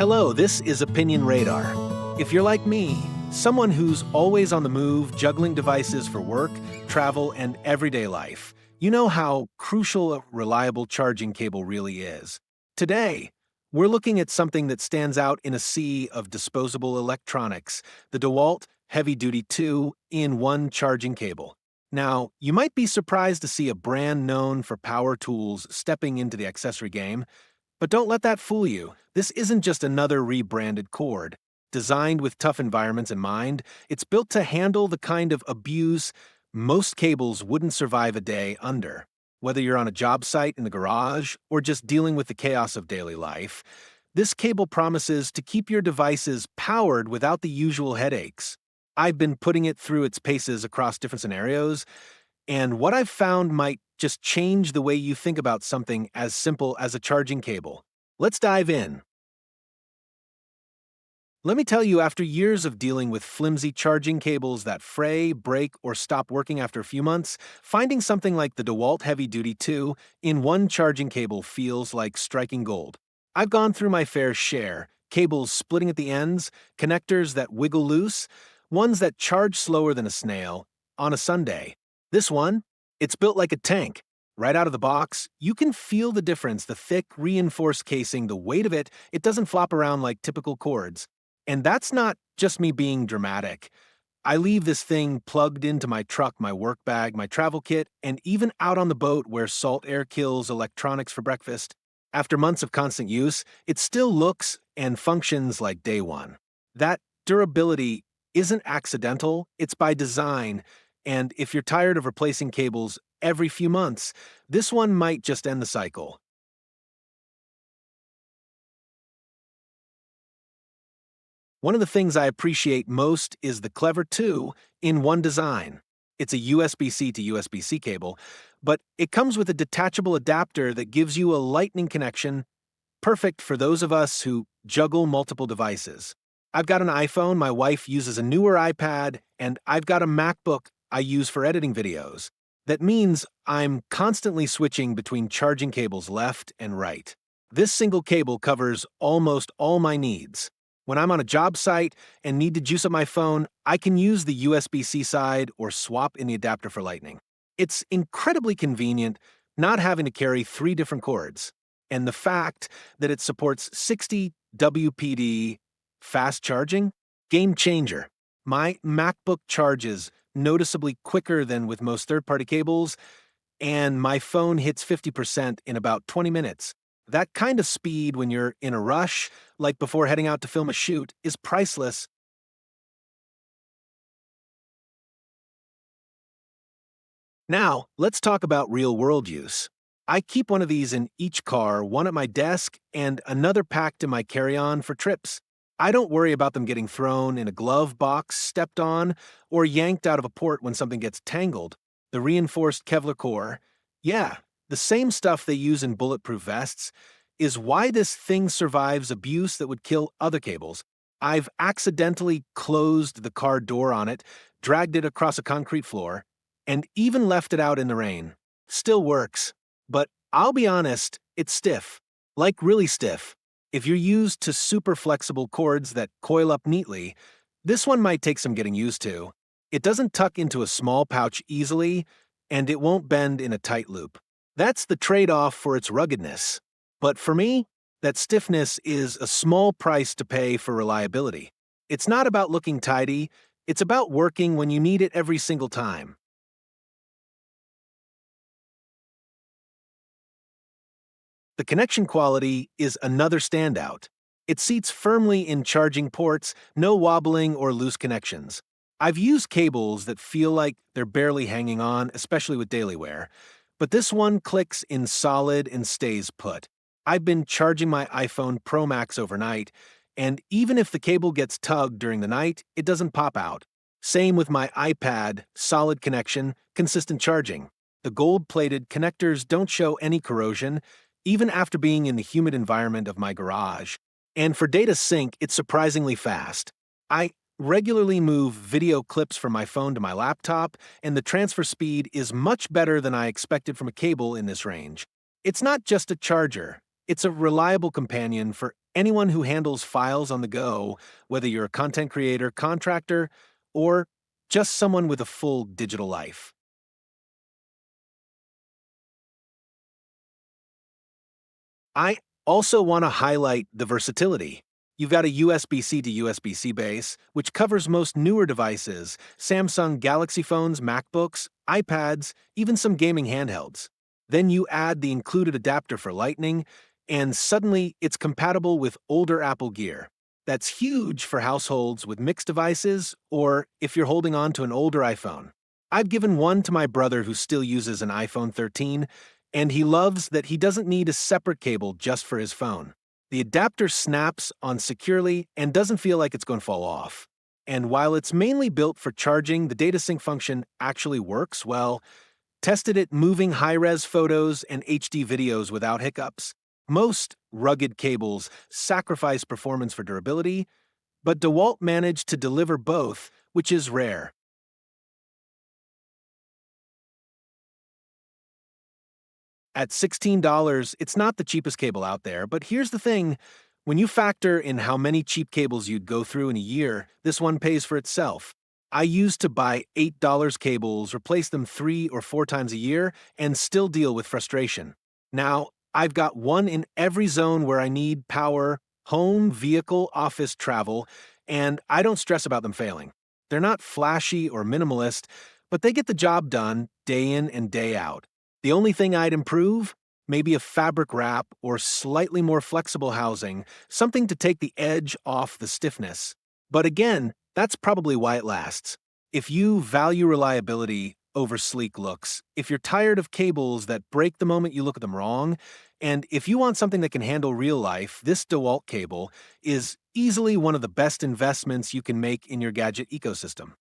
Hello, this is Opinion Radar. If you're like me, someone who's always on the move, juggling devices for work, travel, and everyday life, you know how crucial a reliable charging cable really is. Today, we're looking at something that stands out in a sea of disposable electronics, the DEWALT Heavy Duty 2-in-1 charging cable. Now, you might be surprised to see a brand known for power tools stepping into the accessory game, but don't let that fool you. This isn't just another rebranded cord. Designed with tough environments in mind, it's built to handle the kind of abuse most cables wouldn't survive a day under. Whether you're on a job site in the garage or just dealing with the chaos of daily life, this cable promises to keep your devices powered without the usual headaches. I've been putting it through its paces across different scenarios, and what I've found might just change the way you think about something as simple as a charging cable. Let's dive in. Let me tell you, after years of dealing with flimsy charging cables that fray, break, or stop working after a few months, finding something like the DEWALT Heavy Duty 2-in-1 charging cable feels like striking gold. I've gone through my fair share, cables splitting at the ends, connectors that wiggle loose, ones that charge slower than a snail, on a Sunday. This one, it's built like a tank. Right out of the box, you can feel the difference. The thick, reinforced casing, the weight of it, it doesn't flop around like typical cords. And that's not just me being dramatic. I leave this thing plugged into my truck, my work bag, my travel kit, and even out on the boat where salt air kills electronics for breakfast. After months of constant use, it still looks and functions like day one. That durability isn't accidental, it's by design. And if you're tired of replacing cables every few months, this one might just end the cycle. One of the things I appreciate most is the clever 2-in-1 design. It's a USB-C to USB-C cable, but it comes with a detachable adapter that gives you a lightning connection, perfect for those of us who juggle multiple devices. I've got an iPhone, my wife uses a newer iPad, and I've got a MacBook I use for editing videos. That means I'm constantly switching between charging cables left and right. This single cable covers almost all my needs. When I'm on a job site and need to juice up my phone, I can use the USB-C side or swap in the adapter for Lightning. It's incredibly convenient not having to carry 3 different cords. And the fact that it supports 60 WPD fast charging? Game changer. My MacBook charges noticeably quicker than with most third-party cables, and my phone hits 50% in about 20 minutes. That kind of speed when you're in a rush, like before heading out to film a shoot, is priceless. Now, let's talk about real-world use. I keep one of these in each car, one at my desk, and another packed in my carry-on for trips. I don't worry about them getting thrown in a glove box, stepped on, or yanked out of a port when something gets tangled. The reinforced Kevlar core, yeah, the same stuff they use in bulletproof vests, is why this thing survives abuse that would kill other cables. I've accidentally closed the car door on it, dragged it across a concrete floor, and even left it out in the rain. Still works. But I'll be honest, it's stiff. Like really stiff. If you're used to super flexible cords that coil up neatly, this one might take some getting used to. It doesn't tuck into a small pouch easily, and it won't bend in a tight loop. That's the trade-off for its ruggedness. But for me, that stiffness is a small price to pay for reliability. It's not about looking tidy, it's about working when you need it every single time. The connection quality is another standout. It seats firmly in charging ports, no wobbling or loose connections. I've used cables that feel like they're barely hanging on, especially with daily wear, but this one clicks in solid and stays put. I've been charging my iPhone Pro Max overnight, and even if the cable gets tugged during the night, it doesn't pop out. Same with my iPad, solid connection, consistent charging. The gold-plated connectors don't show any corrosion, even after being in the humid environment of my garage. And for data sync, it's surprisingly fast. I regularly move video clips from my phone to my laptop, and the transfer speed is much better than I expected from a cable in this range. It's not just a charger, it's a reliable companion for anyone who handles files on the go, whether you're a content creator, contractor, or just someone with a full digital life. I also want to highlight the versatility. You've got a USB-C to USB-C base, which covers most newer devices, Samsung Galaxy phones, MacBooks, iPads, even some gaming handhelds. Then you add the included adapter for Lightning, and suddenly it's compatible with older Apple gear. That's huge for households with mixed devices, or if you're holding on to an older iPhone. I've given one to my brother who still uses an iPhone 13, and he loves that he doesn't need a separate cable just for his phone. The adapter snaps on securely and doesn't feel like it's going to fall off. And while it's mainly built for charging, the data sync function actually works well. Tested it moving high-res photos and HD videos without hiccups. Most rugged cables sacrifice performance for durability, but DEWALT managed to deliver both, which is rare. At $16, it's not the cheapest cable out there, but here's the thing. When you factor in how many cheap cables you'd go through in a year, this one pays for itself. I used to buy $8 cables, replace them 3 or 4 times a year, and still deal with frustration. Now, I've got one in every zone where I need power, home, vehicle, office, travel, and I don't stress about them failing. They're not flashy or minimalist, but they get the job done day in and day out. The only thing I'd improve? Maybe a fabric wrap or slightly more flexible housing, something to take the edge off the stiffness. But again, that's probably why it lasts. If you value reliability over sleek looks, if you're tired of cables that break the moment you look at them wrong, and if you want something that can handle real life, this DEWALT cable is easily one of the best investments you can make in your gadget ecosystem.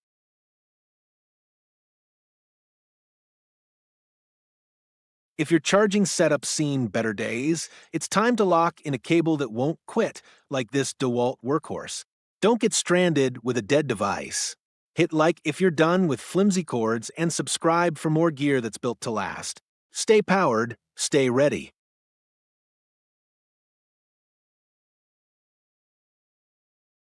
If your charging setup's seen better days, it's time to lock in a cable that won't quit, like this DEWALT workhorse. Don't get stranded with a dead device. Hit like if you're done with flimsy cords and subscribe for more gear that's built to last. Stay powered, stay ready.